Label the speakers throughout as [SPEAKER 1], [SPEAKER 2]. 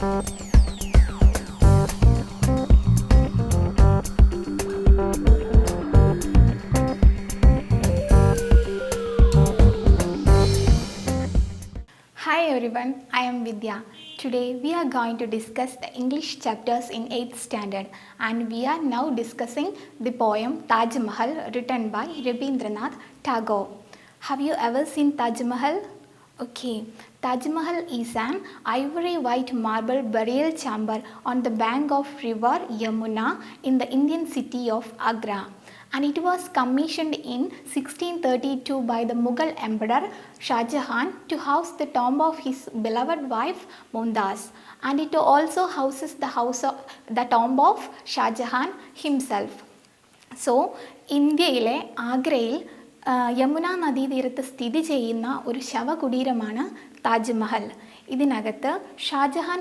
[SPEAKER 1] Hi everyone, I am Vidya. Today we are going to discuss the English chapters in 8th standard, and we are now discussing the poem Taj Mahal written by Rabindranath Tagore. Have you ever seen Taj Mahal? Okay, Taj Mahal is an ivory white marble burial chamber on the bank of river Yamuna in the Indian city of Agra, and it was commissioned in 1632 by the Mughal Emperor Shah Jahan to house the tomb of his beloved wife Mumtaz, and it also houses the tomb of Shah Jahan himself. So ഇന്ത്യയിലെ ആഗ്രയിൽ യമുന നദീതീരത്ത് സ്ഥിതി ചെയ്യുന്ന ഒരു ശവകുടീരമാണ് താജ്മഹൽ. ഇതിനകത്ത് ഷാജഹാൻ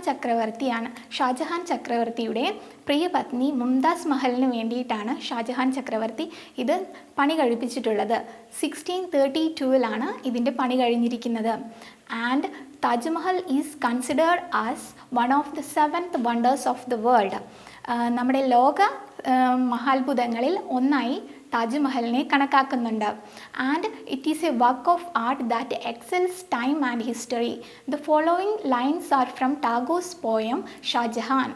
[SPEAKER 1] ചക്രവർത്തിയുടെ പ്രിയപത്നി മുംതാസ് മഹലിന് വേണ്ടിയിട്ടാണ് ഷാജഹാൻ ചക്രവർത്തി ഇത് പണി കഴിപ്പിച്ചിട്ടുള്ളത്. 1632 ഇതിൻ്റെ പണി കഴിഞ്ഞിരിക്കുന്നത്. And Taj Mahal is considered as one of the 7th wonders of the world. നമ്മുടെ ലോക മഹാത്ഭുതങ്ങളിൽ ഒന്നായി താജ്മഹലിനെ കണക്കാക്കുന്നുണ്ട്. And it is a work of art that excels time and history. The following lines are from Tagore's poem Shah Jahan.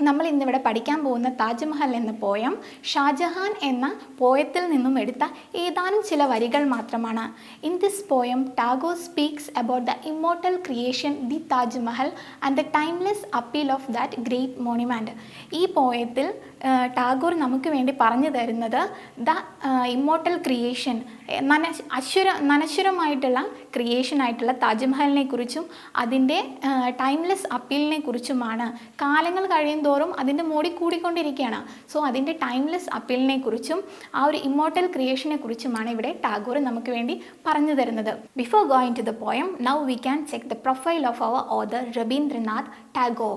[SPEAKER 1] നമ്മൾ ഇന്നിവിടെ പഠിക്കാൻ പോകുന്ന താജ്മഹൽ എന്ന പോയം ഷാജഹാൻ എന്ന പോയത്തിൽ നിന്നും എടുത്ത ഏതാനും ചില വരികൾ മാത്രമാണ്. In this poem Tagore speaks about the immortal creation the Taj Mahal and the timeless appeal of that great monument. ഈ പോയത്തിൽ ടാഗോർ നമുക്ക് വേണ്ടി പറഞ്ഞു തരുന്നത് ദ ഇമ്മോർട്ടൽ ക്രിയേഷൻ, നനശ്വരമായിട്ടുള്ള ക്രിയേഷനായിട്ടുള്ള താജ്മഹലിനെ കുറിച്ചും അതിൻ്റെ ടൈംലെസ് അപ്പീലിനെ കുറിച്ചുമാണ്. കാലങ്ങൾ കഴിയുന്തോറും അതിൻ്റെ മോടി കൂടിക്കൊണ്ടിരിക്കുകയാണ്. സോ അതിൻ്റെ ടൈംലെസ് അപ്പീലിനെ കുറിച്ചും ആ ഒരു ഇമ്മോർട്ടൽ ക്രിയേഷനെ കുറിച്ചുമാണ് ഇവിടെ ടാഗോർ നമുക്ക് വേണ്ടി പറഞ്ഞു തരുന്നത്. Before going to the poem, now we can check the profile of our author Rabindranath Tagore.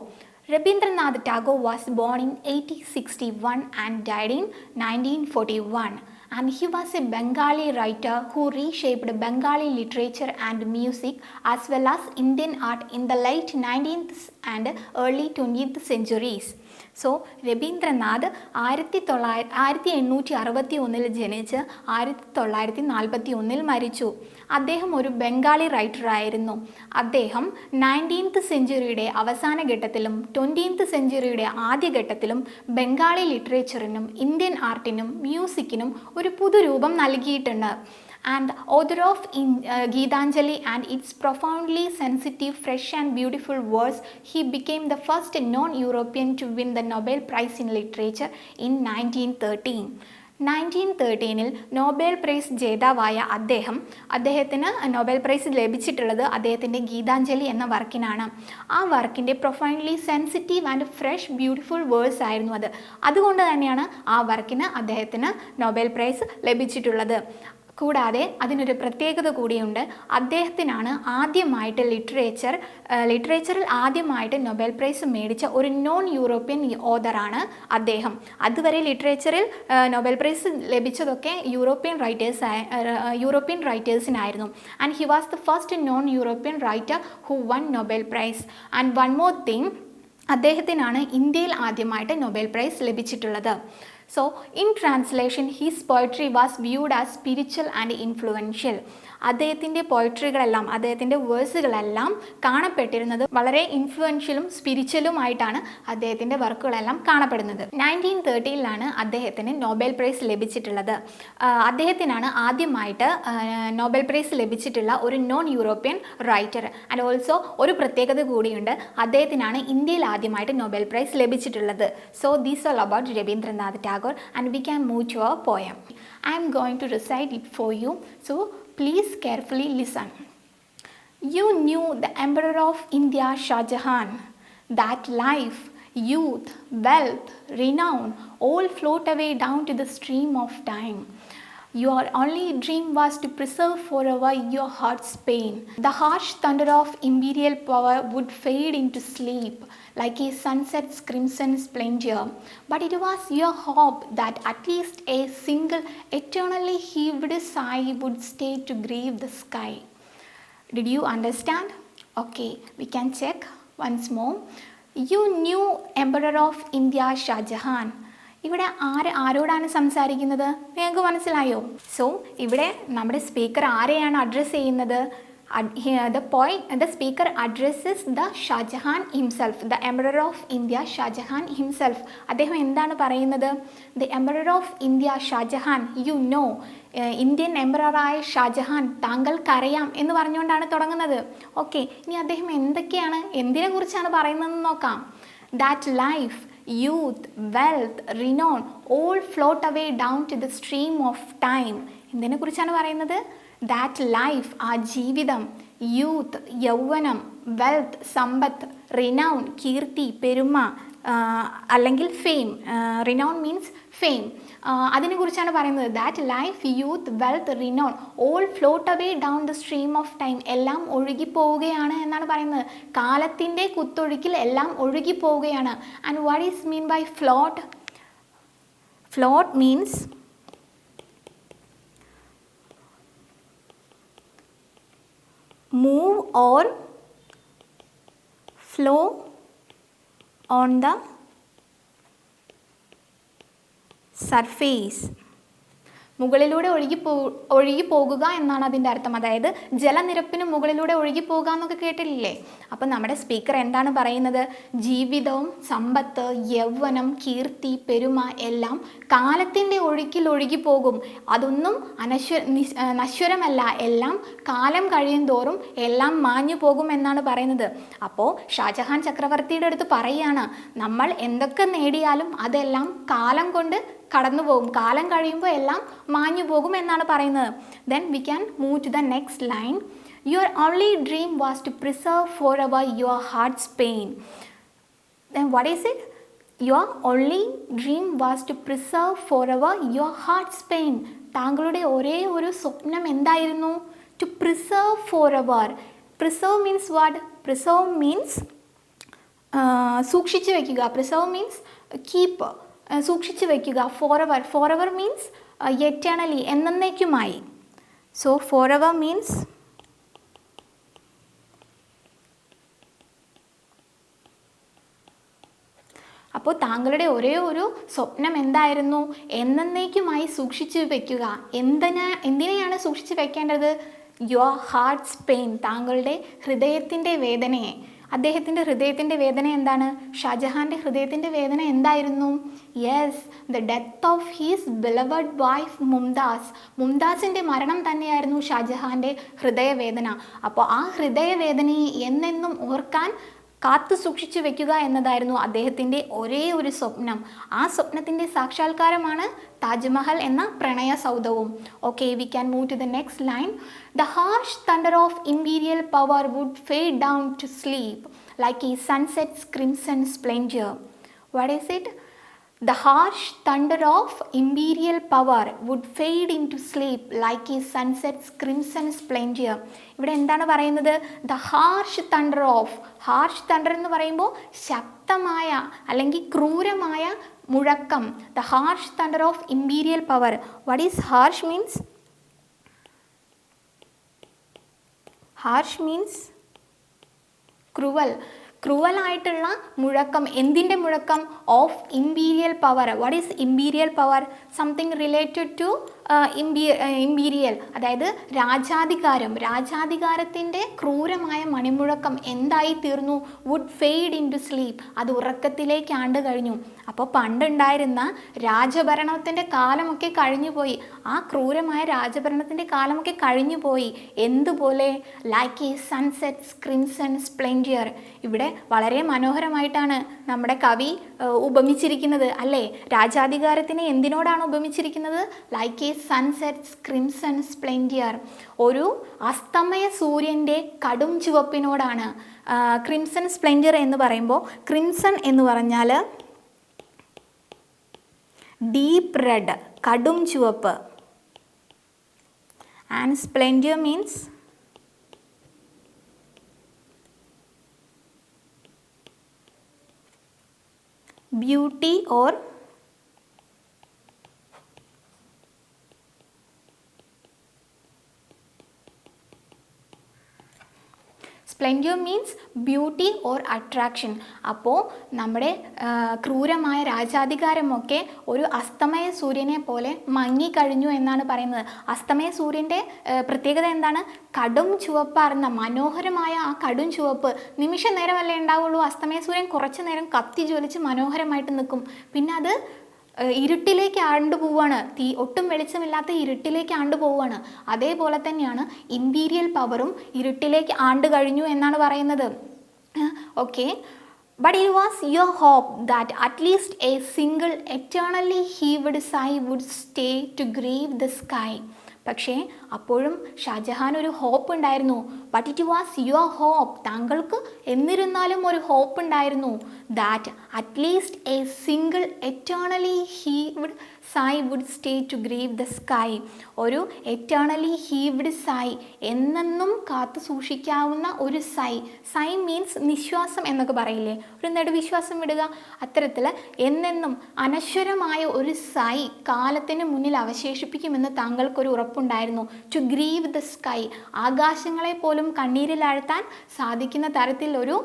[SPEAKER 1] Rabindranath Tagore was born in 1861 and died in 1941. And he was a Bengali writer who reshaped Bengali literature and music as well as Indian art in the late 19th and early 20th centuries. So Rabindranath 1861 ജനിച്ച് 1941 മരിച്ചു. അദ്ദേഹം ഒരു ബംഗാളി റൈറ്ററായിരുന്നു. അദ്ദേഹം 19th സെഞ്ച്വറിയുടെ അവസാന ഘട്ടത്തിലും 20th സെഞ്ച്വറിയുടെ ആദ്യഘട്ടത്തിലും Bengali ലിറ്ററേച്ചറിനും Indian ആർട്ടിനും മ്യൂസിക്കിനും ഒരു പുതുരൂപം നൽകിയിട്ടുണ്ട്. And author of Geetanjali and its profoundly sensitive, fresh and beautiful verse, he became the first non-European to win the Nobel Prize in Literature in 1913. 1913 Nobel prize ജേതാവായ അദ്ദേഹത്തിന് നോബൽ പ്രൈസ് ലഭിച്ചിട്ടുള്ളത് അദ്ദേഹത്തിൻ്റെ ഗീതാഞ്ജലി എന്ന വർക്കിനാണ്. ആ വർക്കിൻ്റെ profoundly sensitive and fresh beautiful verse ആയിരുന്നു അത്. അതുകൊണ്ട് തന്നെയാണ് ആ വർക്കിന് അദ്ദേഹത്തിന് നോബൽ പ്രൈസ് ലഭിച്ചിട്ടുള്ളത്. കൂടാതെ അതിനൊരു പ്രത്യേകത കൂടിയുണ്ട്. അദ്ദേഹത്തിനാണ് ആദ്യമായിട്ട് ലിറ്ററേച്ചറിൽ ആദ്യമായിട്ട് നൊബേൽ പ്രൈസ് മേടിച്ച ഒരു നോൺ യൂറോപ്യൻ ഓഥറാണ് അദ്ദേഹം. അതുവരെ ലിറ്ററേച്ചറിൽ നൊബേൽ പ്രൈസ് ലഭിച്ചതൊക്കെ യൂറോപ്യൻ റൈറ്റേഴ്സിനായിരുന്നു. And he was the first non European writer who won Nobel prize. And one more thing, അദ്ദേഹത്തിനാണ് ഇന്ത്യയിൽ ആദ്യമായിട്ട് നൊബേൽ പ്രൈസ് ലഭിച്ചിട്ടുള്ളത്. So, in translation, his poetry was viewed as spiritual and influential. അദ്ദേഹത്തിൻ്റെ പോയട്രികളെല്ലാം, അദ്ദേഹത്തിൻ്റെ വേഴ്സുകളെല്ലാം കാണപ്പെട്ടിരുന്നത് വളരെ ഇൻഫ്ലുവൻഷ്യലും സ്പിരിച്വലുമായിട്ടാണ് അദ്ദേഹത്തിൻ്റെ വർക്കുകളെല്ലാം കാണപ്പെടുന്നത്. 1913 അദ്ദേഹത്തിന് നോബൽ പ്രൈസ് ലഭിച്ചിട്ടുള്ളത്. അദ്ദേഹത്തിനാണ് ആദ്യമായിട്ട് നോബൽ പ്രൈസ് ലഭിച്ചിട്ടുള്ള ഒരു non European writer. And also ഒരു പ്രത്യേകത കൂടിയുണ്ട്, അദ്ദേഹത്തിനാണ് ഇന്ത്യയിൽ ആദ്യമായിട്ട് നോബൽ പ്രൈസ് ലഭിച്ചിട്ടുള്ളത്. So these all about Rabindranath Tagore and we can move to our poem. I am going to recite it for you, so please carefully listen. You knew the Emperor of India, Shah Jahan, that life, youth, wealth, renown all float away down to the stream of time. Your only dream was to preserve forever your heart's pain. The harsh thunder of imperial power would fade into sleep like a sunset's crimson splendor. But it was your hope that at least a single eternally heaved sigh would stay to grieve the sky. Did you understand? Okay, we can check once more. You new emperor of India Shahjahan. ഇവിടെ ആരോടാണ് സംസാരിക്കുന്നത്? നിങ്ങൾക്ക് മനസ്സിലായോ? So ഇവിടെ നമ്മുടെ speaker ആരെയാണ് address ചെയ്യുന്നത്? The speaker addresses the Shah Jahan himself, the emperor of India Shah Jahan himself. അദ്ദേഹം എന്താണ് പറയുന്നത്? The emperor of India Shah Jahan, you know, Indian എംപററായ ഷാജഹാൻ, താങ്കൾക്കറിയാം എന്ന് പറഞ്ഞുകൊണ്ടാണ് തുടങ്ങുന്നത്. ഓക്കെ, ഇനി അദ്ദേഹം എന്തിനെ കുറിച്ചാണ് പറയുന്നതെന്ന് നോക്കാം. That life, youth, wealth, renown all float away down to the stream of time. എന്തിനെ കുറിച്ചാണ് പറയുന്നത്? ദാറ്റ് ലൈഫ്, ആ ജീവിതം, യൂത്ത്, യൗവനം, വെൽത്ത്, സമ്പത്ത്, റിനൗൺ, കീർത്തി, പെരുമ, അല്ലെങ്കിൽ ഫെയിം. Renown means fame. അതിനെക്കുറിച്ചാണ് പറയുന്നത്. That life, youth, wealth, renown all float away down the stream of time. എല്ലാം ഒഴുകിപ്പോവുകയാണ് എന്നാണ് പറയുന്നത്. കാലത്തിൻ്റെ കുത്തൊഴുക്കിൽ എല്ലാം ഒഴുകിപ്പോവുകയാണ്. And what is mean by float? Float means move or flow on the surface. മുകളിലൂടെ ഒഴുകി പോകുക എന്നാണ് അതിൻ്റെ അർത്ഥം. അതായത് ജലനിരപ്പിന് മുകളിലൂടെ ഒഴുകി പോകുക എന്നൊക്കെ കേട്ടില്ലേ? അപ്പം നമ്മുടെ സ്പീക്കർ എന്താണ് പറയുന്നത്? ജീവിതവും സമ്പത്ത്, യൗവനം, കീർത്തി, പെരുമ എല്ലാം കാലത്തിൻ്റെ ഒഴുക്കിൽ ഒഴുകി പോകും. അതൊന്നും നശ്വരമല്ല. എല്ലാം കാലം കഴിയും തോറും എല്ലാം മാഞ്ഞു പോകും എന്നാണ് പറയുന്നത്. അപ്പോൾ ഷാജഹാൻ ചക്രവർത്തിയുടെ അടുത്ത് പറയുകയാണ്, നമ്മൾ എന്തൊക്കെ നേടിയാലും അതെല്ലാം കാലം കൊണ്ട് കടന്നു പോകും, കാലം കഴിയുമ്പോൾ എല്ലാം മാഞ്ഞു പോകും എന്നാണ് പറയുന്നത്. Then we can move to the next line. Your only dream was to preserve forever your heart's pain. Then what is it? Your only dream was to preserve forever your heart's pain. താങ്കളുടെ ഒരേ ഒരു സ്വപ്നം എന്തായിരുന്നു? To preserve forever. Preserve means what? Preserve means സൂക്ഷിച്ചു വയ്ക്കുക. Preserve means keep. സൂക്ഷിച്ചു വയ്ക്കുക. Forever, Forever means eternally, എന്നേക്കുമായി. സോ ഫോറെവർ മീൻസ് അപ്പോൾ താങ്കളുടെ ഒരേ ഒരു സ്വപ്നം എന്തായിരുന്നു? എന്നേക്കുമായി സൂക്ഷിച്ചു വയ്ക്കുക. എന്തിനെയാണ് സൂക്ഷിച്ചു വെക്കേണ്ടത്? യുവർ ഹാർട്ട്സ് പെയിൻ, താങ്കളുടെ ഹൃദയത്തിൻ്റെ വേദനയെ. അദ്ദേഹത്തിൻ്റെ ഹൃദയത്തിൻ്റെ വേദന എന്താണ്? ഷാജഹാൻ്റെ ഹൃദയത്തിൻ്റെ വേദന എന്തായിരുന്നു? Yes, the death of his beloved wife Mumtaz. മുംതാസിൻ്റെ മരണം തന്നെയായിരുന്നു ഷാജഹാൻ്റെ ഹൃദയവേദന. അപ്പോൾ ആ ഹൃദയവേദനയെ എന്നെന്നും ഓർക്കാൻ കാത്തു സൂക്ഷിച്ചു വെക്കുക എന്നതായിരുന്നു അദ്ദേഹത്തിൻ്റെ ഒരേ ഒരു സ്വപ്നം. ആ സ്വപ്നത്തിൻ്റെ സാക്ഷാത്കാരമാണ് താജ്മഹൽ എന്ന പ്രണയ സൗധവും. Okay, we can move to the next line. The harsh thunder of imperial power would fade down to sleep like a sunset's crimson splendour. What is it? The harsh thunder of imperial power would fade into sleep like a sunset's crimson splendor. ഇവിടെ എന്താണ് പറയുന്നത്? The harsh thunder of. harsh thunder എന്ന് പറയുമ്പോൾ ശക്തമായ അല്ലെങ്കിൽ ക്രൂരമായ മുഴക്കം. The harsh thunder of imperial power. What is harsh means? Harsh means cruel. ക്രൂവലായിട്ടുള്ള മുഴക്കം. എന്തിൻ്റെ മുഴക്കം? Of imperial power. What is imperial power? Something related to imperial, അതായത് രാജാധികാരം. രാജാധികാരത്തിൻ്റെ ക്രൂരമായ മണിമുഴക്കം എന്തായി തീർന്നു? Would fade into sleep. അത് ഉറക്കത്തിലേക്ക് ആണ്ട് കഴിഞ്ഞു. അപ്പോൾ പണ്ടുണ്ടായിരുന്ന രാജഭരണത്തിൻ്റെ കാലമൊക്കെ കഴിഞ്ഞുപോയി. ആ ക്രൂരമായ രാജഭരണത്തിൻ്റെ കാലമൊക്കെ കഴിഞ്ഞുപോയി. എന്തുപോലെ? Like a sunset's crimson splendour. ഇവിടെ വളരെ മനോഹരമായിട്ടാണ് നമ്മുടെ കവി ഉപമിച്ചിരിക്കുന്നത് അല്ലേ? രാജാധികാരത്തിനെ എന്തിനോടാണ് ഉപമിച്ചിരിക്കുന്നത്? Like a sunset's crimson splendour. ഒരു അസ്തമയ സൂര്യൻ്റെ കടും ചുവപ്പിനോടാണ്. ക്രിംസൺ സ്പ്ലെൻഡിയർ എന്ന് പറയുമ്പോൾ, ക്രിംസൺ എന്ന് പറഞ്ഞാൽ ഡീപ്പ് റെഡ്, കടും ചുവപ്പ്. And splendour means beauty or splendour means beauty or attraction. അപ്പോൾ നമ്മുടെ ക്രൂരമായ രാജാധികാരമൊക്കെ ഒരു അസ്തമയ സൂര്യനെ പോലെ മങ്ങിക്കഴിഞ്ഞു എന്നാണ് പറയുന്നത്. അസ്തമയ സൂര്യൻ്റെ പ്രത്യേകത എന്താണ്? കടും ചുവപ്പാർന്ന മനോഹരമായ ആ കടും ചുവപ്പ്. നിമിഷ നേരമല്ലേ ഉണ്ടാവുള്ളൂ. അസ്തമയ സൂര്യൻ കുറച്ച് നേരം കത്തി ജ്വലിച്ച് മനോഹരമായിട്ട് നിൽക്കും, പിന്നെ അത് ഇരുട്ടിലേക്ക് ആണ്ടു പോവുകയാണ്. ഒട്ടും വെളിച്ചമില്ലാത്ത ഇരുട്ടിലേക്ക് ആണ്ടു പോവുകയാണ്. അതേപോലെ തന്നെയാണ് ഇമ്പീരിയൽ പവറും ഇരുട്ടിലേക്ക് ആണ്ടു കഴിഞ്ഞു എന്നാണ് പറയുന്നത്. Okay, but it was your hope that at least a single eternally heaved sigh would stay to grieve the sky. പക്ഷേ അപ്പോഴും ഷാജഹാൻ ഒരു ഹോപ്പ് ഉണ്ടായിരുന്നു. But it was your hope, താങ്കൾക്ക് എന്നിരുന്നാലും ഒരു ഹോപ്പ് ഉണ്ടായിരുന്നു. That at least a single eternally heaved sigh would stay to grieve the sky. ഒരു eternally heaved sigh, എന്നെന്നും കാത്തു സൂക്ഷിക്കാവുന്ന ഒരു സൈ മീൻസ് നിശ്വാസം എന്നൊക്കെ പറയില്ലേ, ഒരു നെടുവിശ്വാസം വിടുക. അത്തരത്തിൽ എന്നെന്നും അനശ്വരമായ ഒരു സൈ കാലത്തിന് മുന്നിൽ അവശേഷിപ്പിക്കുമെന്ന് താങ്കൾക്കൊരു ഉറപ്പുണ്ടായിരുന്നു. ടു ഗ്രീവ് ദ സ്കൈ, ആകാശങ്ങളെ പോലും കണ്ണീരിലാഴ്ത്താൻ സാധിക്കുന്ന തരത്തിൽ ഒരു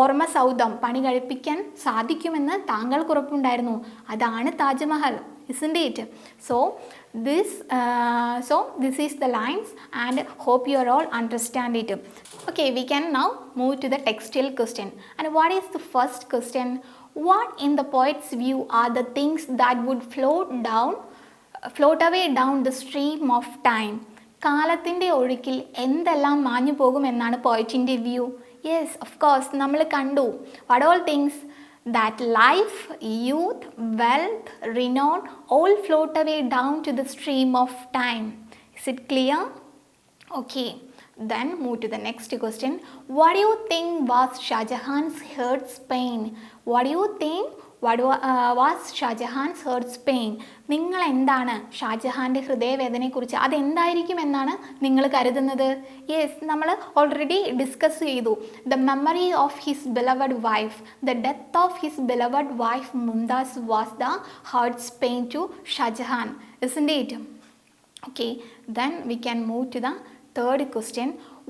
[SPEAKER 1] ഓർമ്മ സൗധം പണി കഴിപ്പിക്കാൻ സാധിക്കുമെന്ന് താങ്കൾക്ക് ഉറപ്പുണ്ടായിരുന്നു. അതാണ് Taj Mahal, isn't it? So this is the lines, and hope you are all understand it. Okay, we can now move to the textual question. And what is the first question? What in the poet's view are the things that would float away down the stream of time? കാലത്തിൻ്റെ ഒഴുക്കിൽ എന്തെല്ലാം മാഞ്ഞു പോകുമെന്നാണ് പോയറ്റിൻ്റെ view. Yes, of course, നമ്മൾ കണ്ടു. What all things? that life, youth, wealth, renown all float away down to the stream of time. Is it clear? Okay, then move to the next question. What do you think was Shahjahan's heart's pain? What do you think was Shahjahan's heart's pain? നിങ്ങൾ എന്താണ് ഷാജഹാൻ്റെ ഹൃദയവേദനയെക്കുറിച്ച് അതെന്തായിരിക്കും എന്നാണ് നിങ്ങൾ കരുതുന്നത്? Yes, നമ്മൾ already discuss ചെയ്തു. The memory of his beloved wife, the death of his beloved wife Mumtaz was the heart's pain to Shahjahan. isn't it? Okay, then we can move to the third question.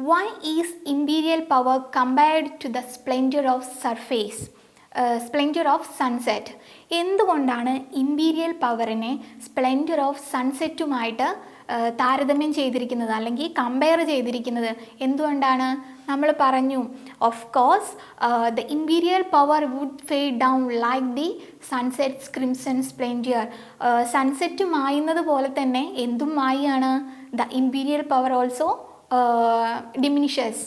[SPEAKER 1] Why is imperial power compared to the splendor of sunset? എന്തുകൊണ്ടാണ് imperial പവറിനെ splendour of സൺസെറ്റുമായിട്ട് താരതമ്യം ചെയ്തിരിക്കുന്നത് അല്ലെങ്കിൽ compare ചെയ്തിരിക്കുന്നത്? എന്തുകൊണ്ടാണ്? നമ്മൾ പറഞ്ഞു, of course the imperial power would fade down like the sunset's crimson splendour. Sunset മായുന്നത് പോലെ തന്നെ എന്തും മായാണ്? The imperial power also diminishes.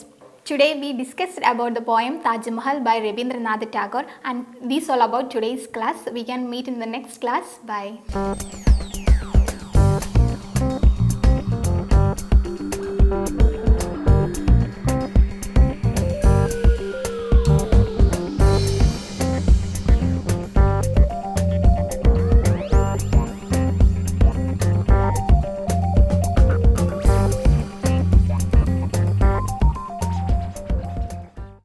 [SPEAKER 1] Today we discussed about the poem Taj Mahal by Rabindranath Tagore, and this all about today's class. We can meet in the next class. Bye.